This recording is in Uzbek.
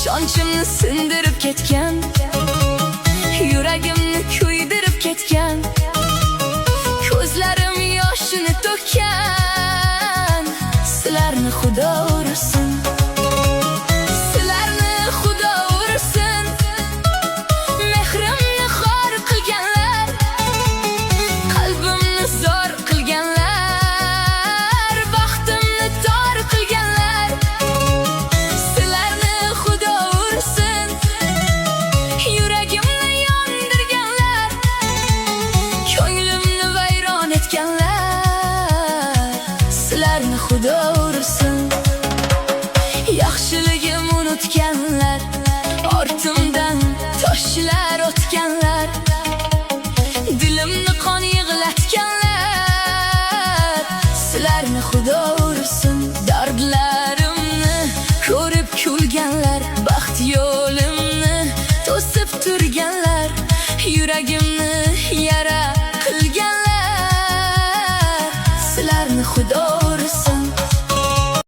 ishonchimni sindirib ketgan, yuragimni kuydirib ketgan, ko'zlarim yoshini to'kkan. Sizlarni Xudo ursin, sizlarni Xudo ursin. Mehrimni xor qilganlar, qalbimni zor qilganlar, baxtimni tor qilganlar. Sizlarni Xudo ursin, yuragimni yondirganlar, ko'nglimni vayron etganlar. Sizlarni Xudo ursin. Yaxshiligim unutganlar, ortimdan toshlar otganlar, dilimni qon yig'latganlar. Sizlarni Xudo ursin. Dardlarimni ko'rib kulganlar, baxt yo'limni to'sib turganlar, yuragimni yara